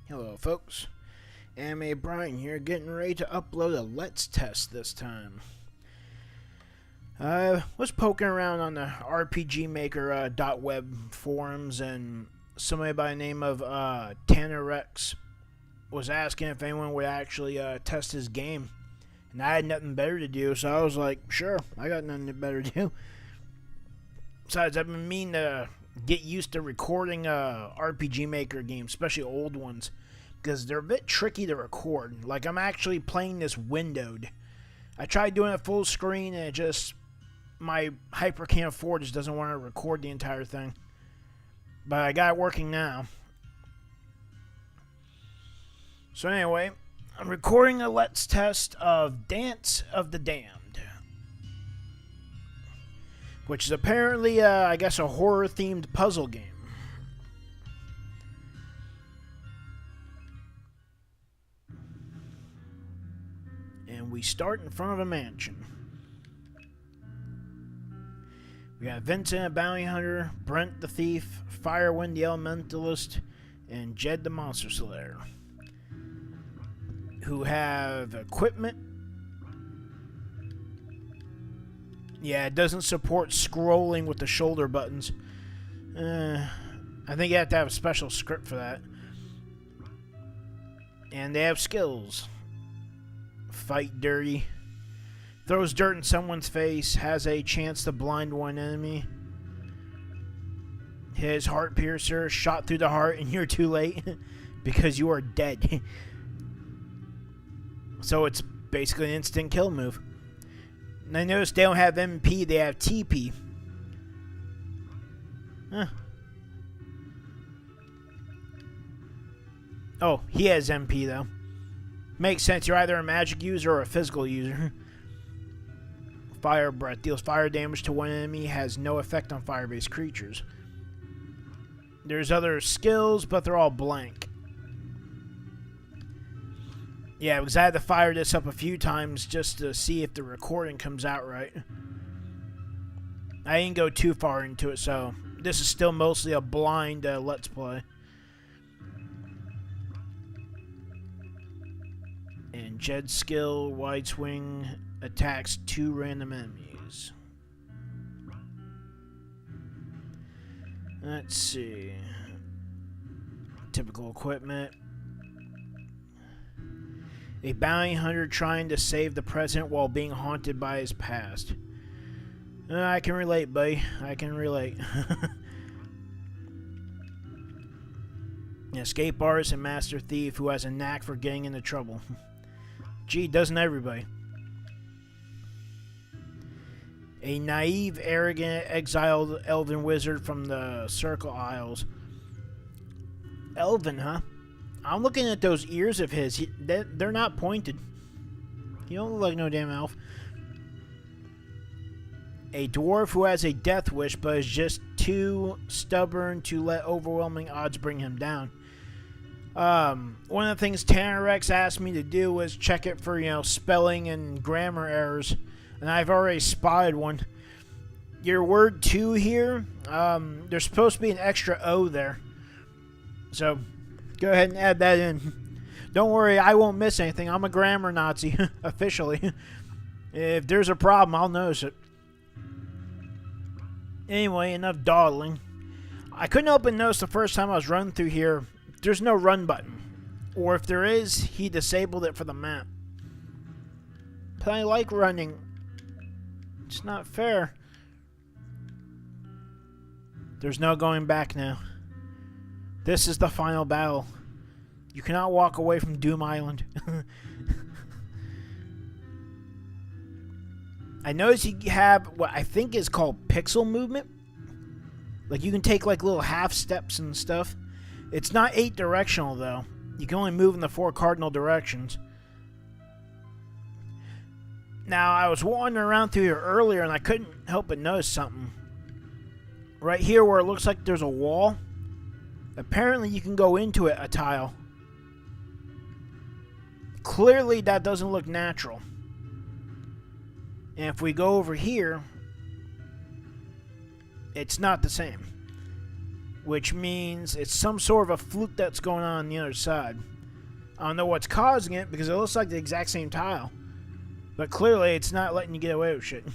Hello folks, Anime Brian here, getting ready to upload a Let's Test this time. I was poking around on the RPG Maker .web forums, and somebody by the name of Tanarex was asking if anyone would actually test his game. And I had nothing better to do, so I was like, sure, I got nothing better to do. Besides, I've been meaning to get used to recording RPG Maker games, especially old ones, because they're a bit tricky to record. Like, I'm actually playing this windowed. I tried doing it full screen, and it just, my HyperCam 4 just doesn't want to record the entire thing. But I got it working now. So anyway, I'm recording a Let's Test of Dance of the Damned, which is apparently, I guess, a horror-themed puzzle game. And we start in front of a mansion. We got Vincent, a bounty hunter, Brent the thief, Firewind the elementalist, and Jed the monster slayer, who have equipment. Yeah, it doesn't support scrolling with the shoulder buttons. I think you have to have a special script for that. And they have skills. Fight dirty. Throws dirt in someone's face. Has a chance to blind one enemy. His heart piercer. Shot through the heart and you're too late. Because you are dead. So it's basically an instant kill move. And I noticed they don't have MP, they have TP. Huh. Oh, he has MP though. Makes sense, you're either a magic user or a physical user. Fire Breath deals fire damage to one enemy, has no effect on fire-based creatures. There's other skills, but they're all blank. Yeah, because I had to fire this up a few times just to see if the recording comes out right. I didn't go too far into it, so this is still mostly a blind Let's Play. And Jed's skill, wide swing, attacks 2 random enemies. Let's see. Typical equipment. A bounty hunter trying to save the present while being haunted by his past. I can relate, buddy. I can relate. An escape artist and master thief who has a knack for getting into trouble. Gee, doesn't everybody? A naive, arrogant, exiled elven wizard from the Circle Isles. Elven, huh? I'm looking at those ears of his. They're not pointed. You don't look like no damn elf. A dwarf who has a death wish but is just too stubborn to let overwhelming odds bring him down. One of the things Tanarex asked me to do was check it for, spelling and grammar errors. And I've already spotted one. Your word "to" here, there's supposed to be an extra O there. So go ahead and add that in. Don't worry, I won't miss anything. I'm a grammar Nazi, officially. If there's a problem, I'll notice it. Anyway, enough dawdling. I couldn't help but notice the first time I was running through here, there's no run button. Or if there is, he disabled it for the map. But I like running. It's not fair. There's no going back now. This is the final battle. You cannot walk away from Doom Island. I noticed you have what I think is called pixel movement. Like, you can take like little half steps and stuff. It's not 8 directional though. You can only move in the 4 cardinal directions. Now, I was wandering around through here earlier and I couldn't help but notice something. Right here where it looks like there's a wall. Apparently you can go into it, a tile. Clearly that doesn't look natural. And if we go over here, it's not the same. which means it's some sort of a fluke that's going on the other side. I don't know what's causing it because it looks like the exact same tile. But clearly it's not letting you get away with shit.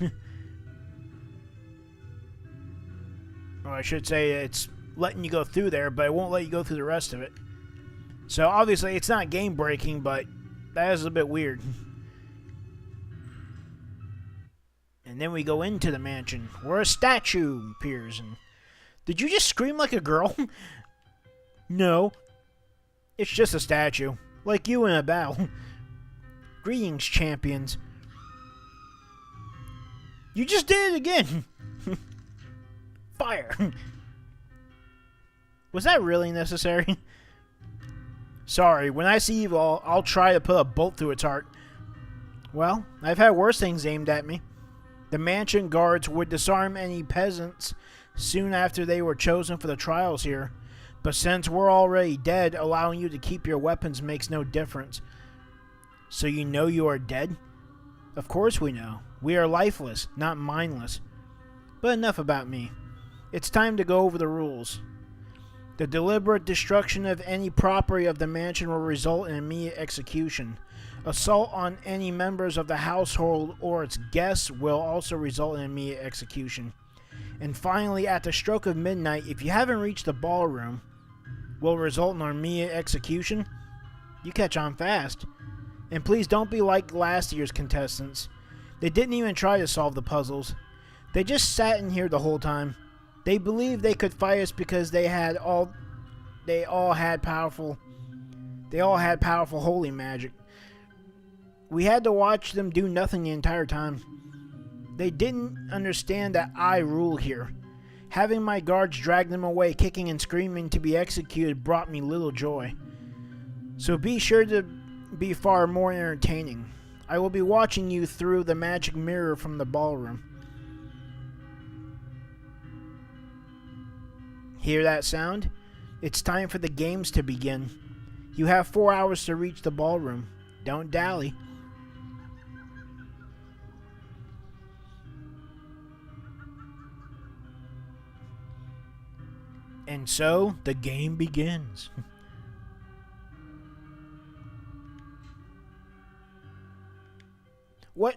Or I should say it's letting you go through there, but it won't let you go through the rest of it. So obviously it's not game breaking, but that is a bit weird. And then we go into the mansion where a statue appears. And did you just scream like a girl? No. It's just a statue. Like you in a battle. Greetings, champions. You just did it again. Fire. Was that really necessary? Sorry, when I see evil, I'll try to put a bolt through its heart. Well, I've had worse things aimed at me. The mansion guards would disarm any peasants soon after they were chosen for the trials here. But since we're already dead, allowing you to keep your weapons makes no difference. So you know you are dead? Of course we know. We are lifeless, not mindless. But enough about me. It's time to go over the rules. The deliberate destruction of any property of the mansion will result in immediate execution. Assault on any members of the household or its guests will also result in immediate execution. And finally, at the stroke of midnight, if you haven't reached the ballroom, will result in immediate execution. You catch on fast. And please don't be like last year's contestants. They didn't even try to solve the puzzles. They just sat in here the whole time. They believed they could fight us because they all had powerful holy magic. We had to watch them do nothing the entire time. They didn't understand that I rule here. Having my guards drag them away, kicking and screaming to be executed, brought me little joy. So be sure to be far more entertaining. I will be watching you through the magic mirror from the ballroom. Hear that sound? It's time for the games to begin. You have 4 hours to reach the ballroom. Don't dally. And so, the game begins. What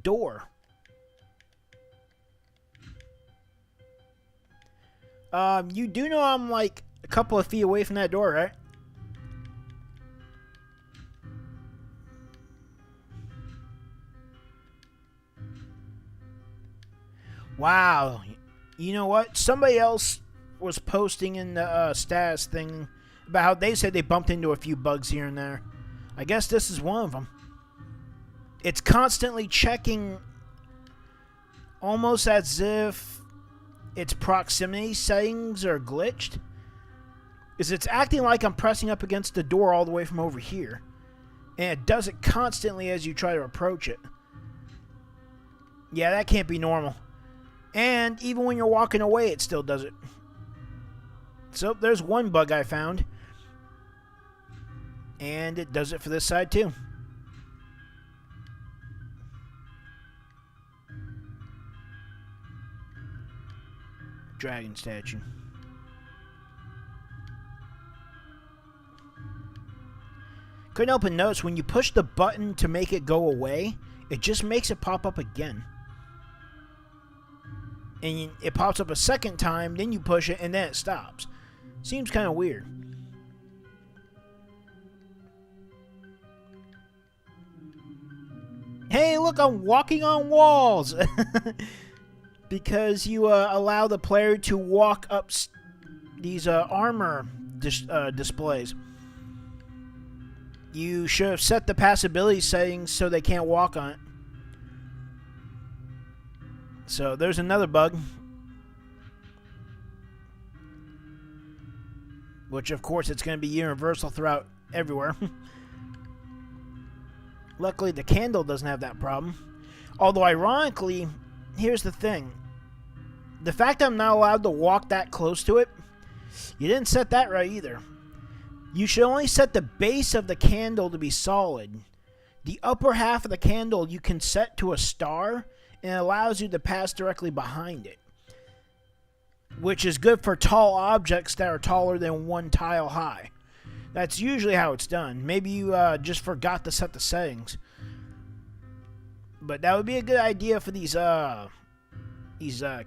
door? You do know I'm like a couple of feet away from that door, right? Wow. You know what? Somebody else was posting in the status thing about how they said they bumped into a few bugs here and there. I guess this is one of them. It's constantly checking almost as if its proximity settings are glitched. It's acting like I'm pressing up against the door all the way from over here. And it does it constantly as you try to approach it. Yeah, that can't be normal. And even when you're walking away, it still does it. So there's one bug I found. And it does it for this side too. Dragon statue. Couldn't help but notice when you push the button to make it go away, it just makes it pop up again. And it pops up a second time, then you push it, and then it stops. Seems kind of weird. Hey, look, I'm walking on walls! Because you allow the player to walk up these armor displays. You should have set the passability settings so they can't walk on it. So there's another bug. Which of course it's going to be universal throughout everywhere. Luckily the candle doesn't have that problem. Although ironically, here's the thing. The fact I'm not allowed to walk that close to it, you didn't set that right either. You should only set the base of the candle to be solid. The upper half of the candle you can set to a star, and it allows you to pass directly behind it. which is good for tall objects that are taller than 1 tile high. That's usually how it's done. Maybe you just forgot to set the settings. But that would be a good idea for these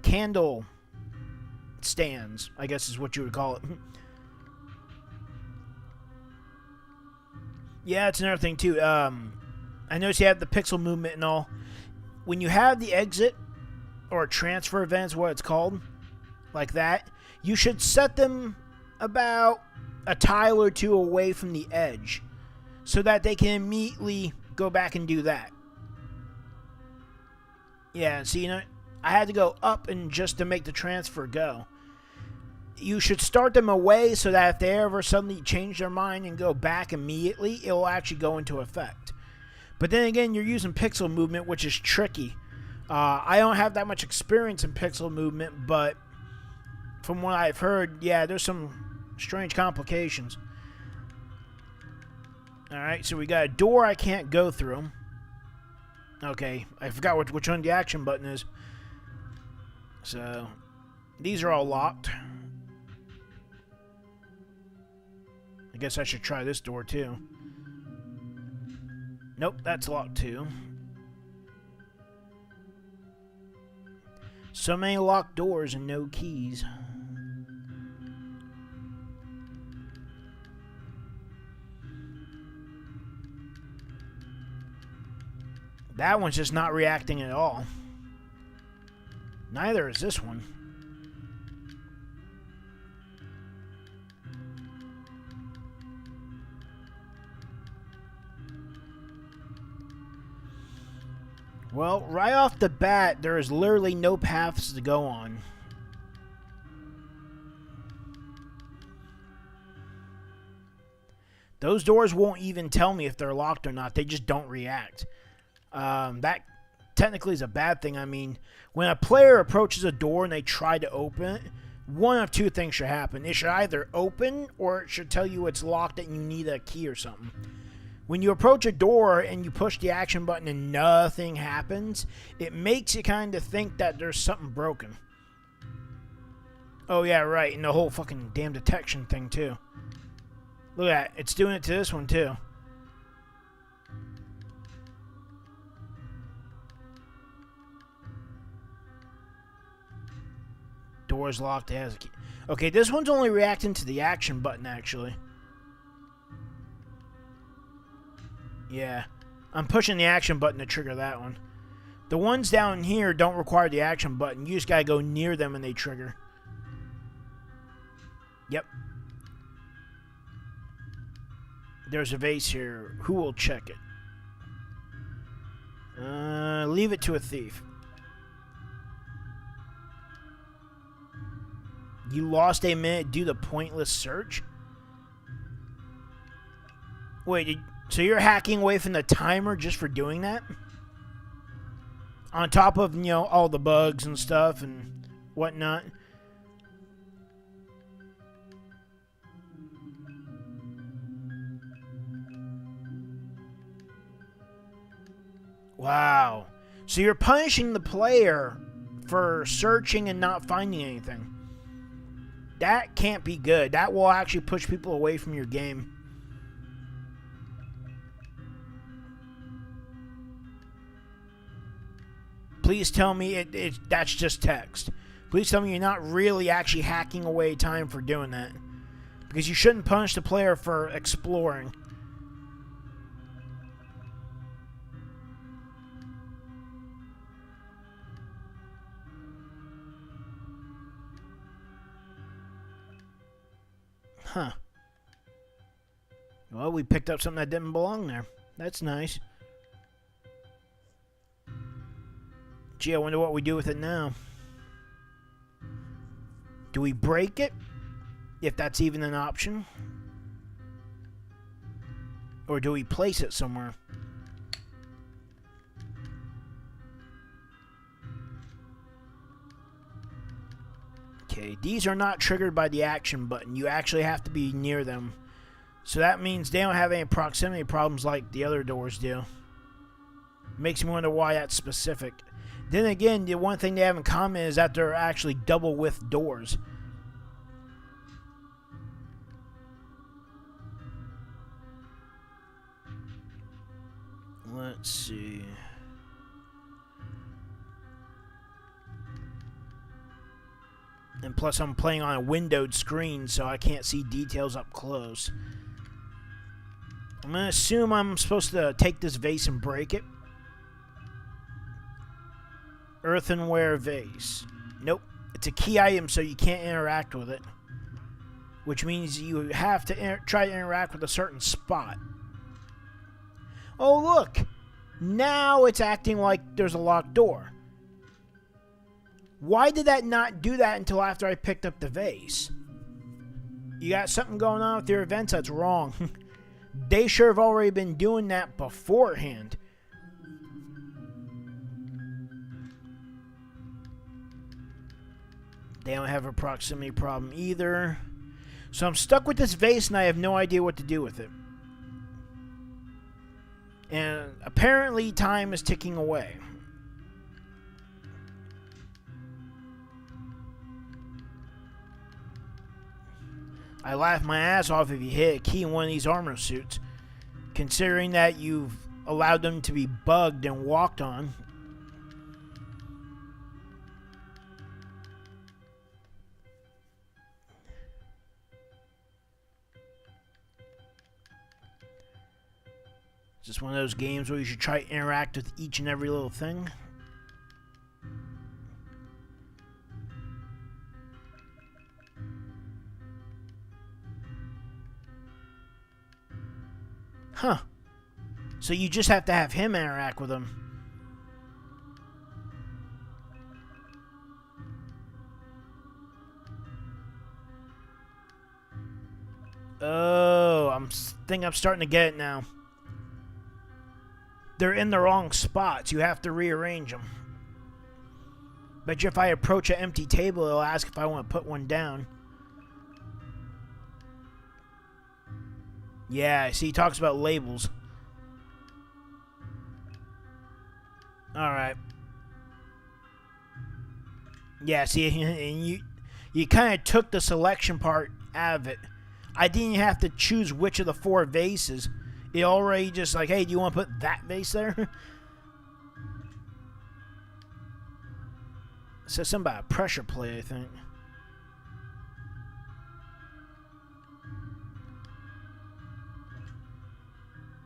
candle stands, I guess is what you would call it. Yeah, it's another thing too. I noticed you have the pixel movement and all. When you have the exit or transfer event is what it's called, like that, you should set them about a tile or 2 away from the edge so that they can immediately go back and do that. Yeah, see, I had to go up and just to make the transfer go. You should start them away so that if they ever suddenly change their mind and go back immediately, it will actually go into effect. But then again, you're using pixel movement, which is tricky. I don't have that much experience in pixel movement, but from what I've heard, yeah, there's some strange complications. Alright, so we got a door I can't go through. Okay, I forgot which one the action button is. So, these are all locked. I guess I should try this door too. Nope, that's locked too. So many locked doors and no keys. That one's just not reacting at all. Neither is this one. Well, right off the bat, there is literally no paths to go on. Those doors won't even tell me if they're locked or not. They just don't react. That technically is a bad thing. I mean, when a player approaches a door and they try to open it, one of 2 things should happen. It should either open or it should tell you it's locked and you need a key or something. When you approach a door and you push the action button and nothing happens, it makes you kind of think that there's something broken. Oh yeah, right, and the whole fucking damn detection thing too. Look at that, it's doing it to this one too. Door's locked, it has a key. Okay, this one's only reacting to the action button actually. Yeah, I'm pushing the action button to trigger that one. The ones down here don't require the action button. You just gotta go near them and they trigger. Yep. There's a vase here. Who will check it? Leave it to a thief. You lost a minute due to pointless search? Wait, so you're hacking away from the timer just for doing that? On top of, all the bugs and stuff and whatnot? Wow. So you're punishing the player for searching and not finding anything. That can't be good. That will actually push people away from your game. Please tell me that's just text. Please tell me you're not really actually hacking away time for doing that. Because you shouldn't punish the player for exploring. Huh. Well, we picked up something that didn't belong there. That's nice. Gee, I wonder what we do with it now. Do we break it? If that's even an option. Or do we place it somewhere? Okay, these are not triggered by the action button. You actually have to be near them. So that means they don't have any proximity problems like the other doors do. Makes me wonder why that's specific. Then again, the one thing they have in common is that they're actually double width doors. Let's see. And plus I'm playing on a windowed screen, so I can't see details up close. I'm going to assume I'm supposed to take this vase and break it. Earthenware vase. Nope. It's a key item, so you can't interact with it. Which means you have to try to interact with a certain spot. Oh, look! Now it's acting like there's a locked door. Why did that not do that until after I picked up the vase? You got something going on with your events that's wrong. They sure have already been doing that beforehand. They don't have a proximity problem either. So I'm stuck with this vase and I have no idea what to do with it. And apparently time is ticking away. I laugh my ass off if you hit a key in one of these armor suits, considering that you've allowed them to be bugged and walked on. It's just one of those games where you should try to interact with each and every little thing. Huh. So you just have to have him interact with him. Oh, I think I'm starting to get it now. They're in the wrong spots. You have to rearrange them. Bet you if I approach an empty table, it'll ask if I want to put one down. Yeah, see, he talks about labels. Alright. Yeah, see, and you kind of took the selection part out of it. I didn't have to choose which of the 4 vases. It already just like, hey, do you want to put that vase there? It says something about a pressure plate, I think.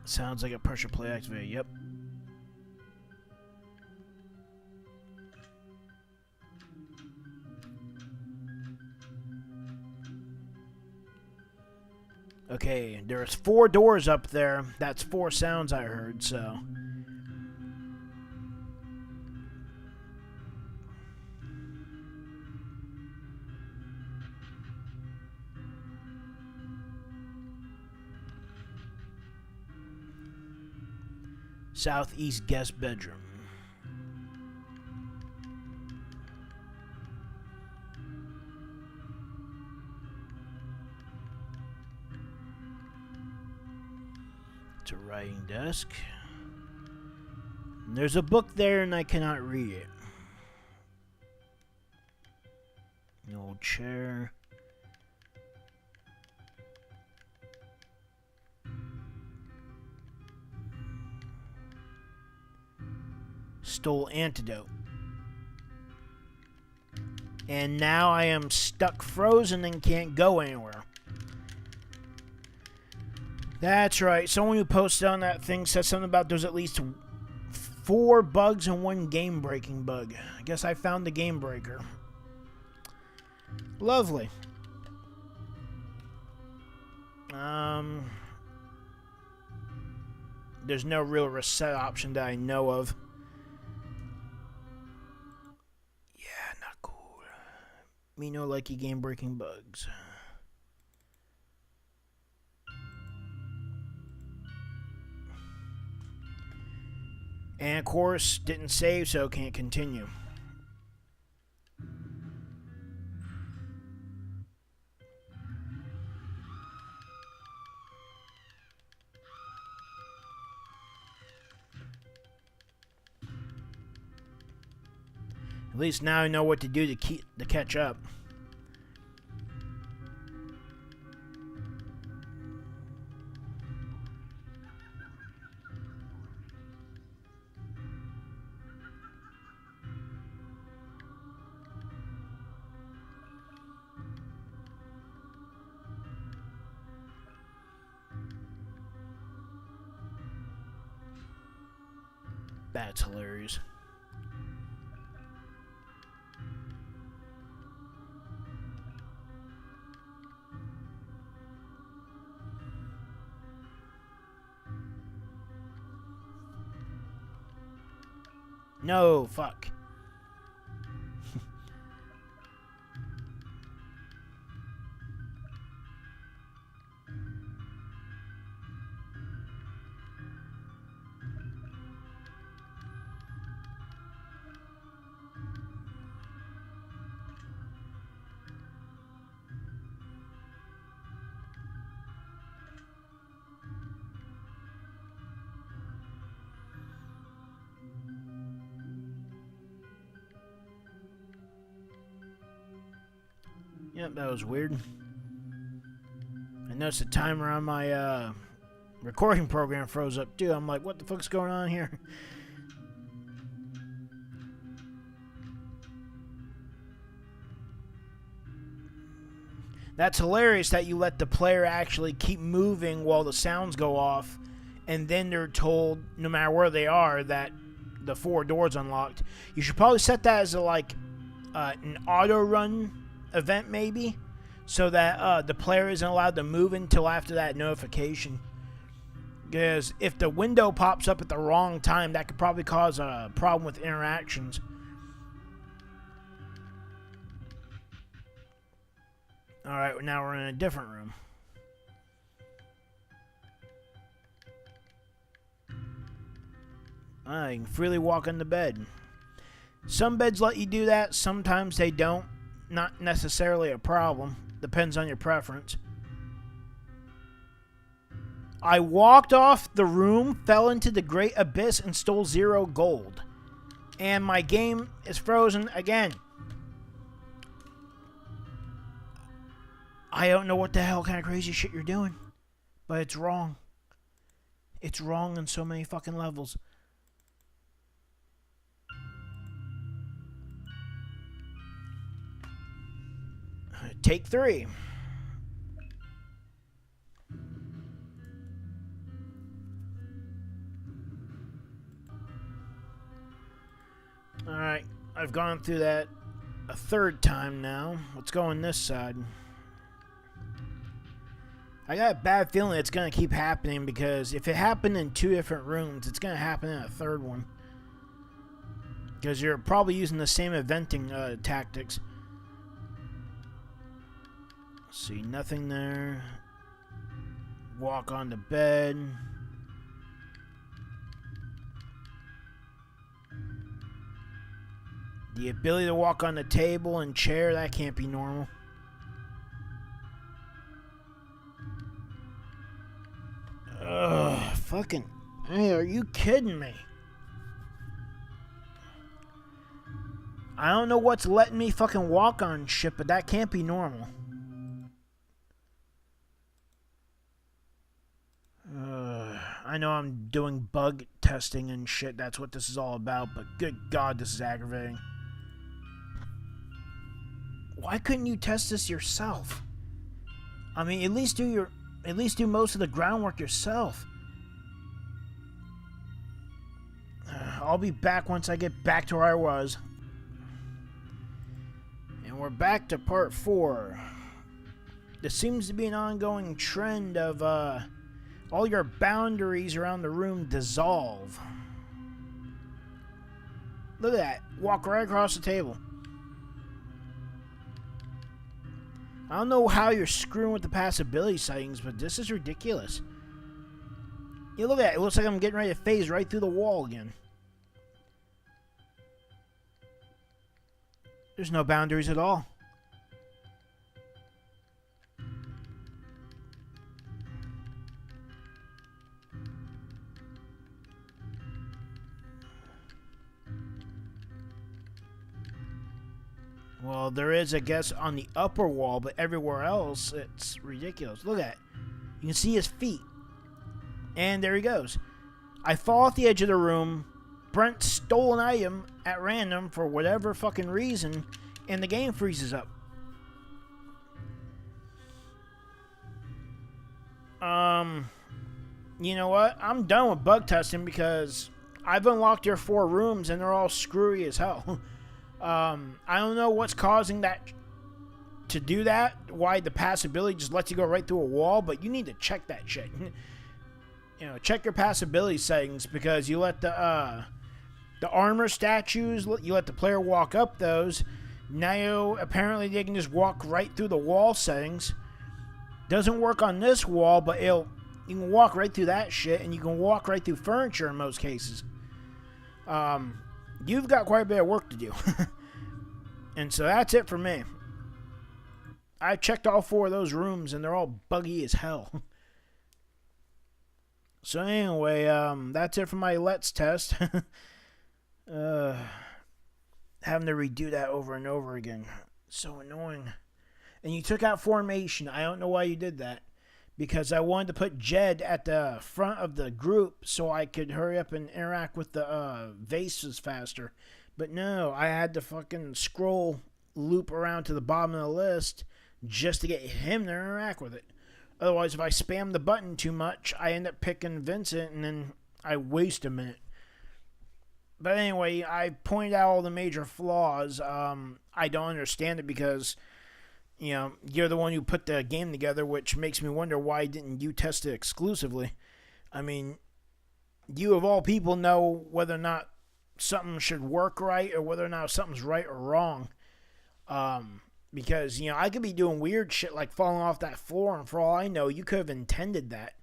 Sounds like a pressure plate activated, yep. Okay, there's 4 doors up there. That's 4 sounds I heard, so. Southeast guest bedroom. It's a writing desk. And there's a book there and I cannot read it. An old chair. Stole antidote. And now I am stuck frozen and can't go anywhere. That's right. Someone who posted on that thing said something about there's at least 4 bugs and 1 game-breaking bug. I guess I found the game breaker. Lovely. There's no real reset option that I know of. Yeah, not cool. Me no likey game-breaking bugs. And of course, didn't save, so can't continue. At least now I know what to do to catch up. That's hilarious. No, fuck. Yep, that was weird. I noticed the timer on my recording program froze up too. I'm like, what the fuck's going on here? That's hilarious that you let the player actually keep moving while the sounds go off, and then they're told, no matter where they are, that the 4 doors unlocked. You should probably set that as an auto run event, maybe, so that the player isn't allowed to move until after that notification. Because if the window pops up at the wrong time, that could probably cause a problem with interactions. Alright, now we're in a different room. You can freely walk on the bed. Some beds let you do that, sometimes they don't. Not necessarily a problem. Depends on your preference. I walked off the room, fell into the great abyss, and stole 0 gold. And my game is frozen again. I don't know what the hell kind of crazy shit you're doing, but it's wrong. It's wrong on so many fucking levels. Take 3. Alright, I've gone through that a 3rd time now. Let's go on this side. I got a bad feeling it's going to keep happening, because if it happened in 2 different rooms, it's going to happen in a 3rd one. Because you're probably using the same eventing tactics. See, nothing there. Walk on the bed. The ability to walk on the table and chair, that can't be normal. Ugh, fucking... Hey, are you kidding me? I don't know what's letting me fucking walk on shit, but that can't be normal. I know I'm doing bug testing and shit, that's what this is all about, but good God, this is aggravating. Why couldn't you test this yourself? I mean, at least do most of the groundwork yourself. I'll be back once I get back to where I was. And we're back to part 4. There seems to be an ongoing trend of, all your boundaries around the room dissolve. Look at that. Walk right across the table. I don't know how you're screwing with the passability settings, but this is ridiculous. Yeah, look at it. It looks like I'm getting ready to phase right through the wall again. There's no boundaries at all. Well, there is, I guess, on the upper wall, but everywhere else, it's ridiculous. Look at it. You can see his feet. And there he goes. I fall off the edge of the room. Brent stole an item at random for whatever fucking reason, and the game freezes up. You know what? I'm done with bug testing because I've unlocked your 4 rooms and they're all screwy as hell. I don't know what's causing that to do that. Why the passability just lets you go right through a wall, but you need to check that shit. You know, check your passability settings because you let the armor statues, you let the player walk up those. Now apparently they can just walk right through the wall settings. Doesn't work on this wall, but you can walk right through that shit, and you can walk right through furniture in most cases. You've got quite a bit of work to do. And so that's it for me. I checked all 4 of those rooms, and they're all buggy as hell. So anyway, that's it for my Let's test. Having to redo that over and over again. So annoying. And you took out formation. I don't know why you did that. Because I wanted to put Jed at the front of the group so I could hurry up and interact with the vases faster. But no, I had to fucking scroll loop around to the bottom of the list just to get him to interact with it. Otherwise, if I spam the button too much, I end up picking Vincent and then I waste a minute. But anyway, I pointed out all the major flaws. I don't understand it because, you know, you're the one who put the game together, which makes me wonder why didn't you test it exclusively? I mean, you of all people know whether or not something should work right or whether or not something's right or wrong. Because, you know, I could be doing weird shit like falling off that floor, and for all I know, you could have intended that.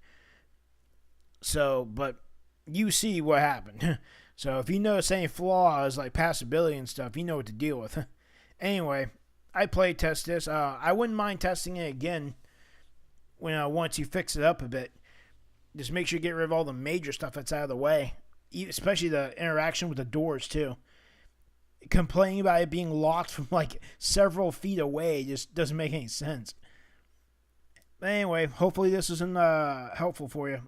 So, but you see what happened. So if you notice any flaws like passability and stuff, you know what to deal with. Anyway, I play test this. I wouldn't mind testing it again when once you fix it up a bit. Just make sure you get rid of all the major stuff that's out of the way, especially the interaction with the doors too. Complaining about it being locked from like several feet away just doesn't make any sense. But anyway, hopefully this isn't helpful for you.